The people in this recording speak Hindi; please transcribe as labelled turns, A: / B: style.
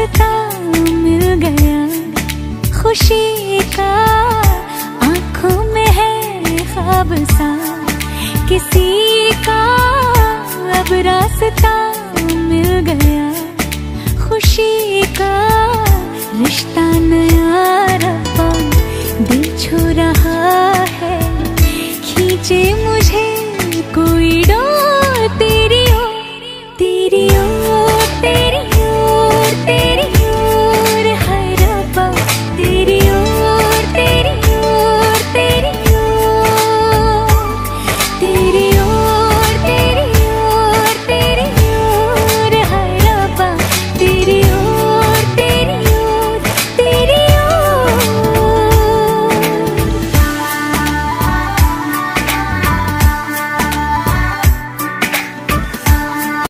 A: रास्ता मिल गया खुशी का, आंखों में है ख्वाब सा किसी का, अब रास्ता मिल गया खुशी का। रिश्ता नया रब्बा दिल छू रहा है, खींचे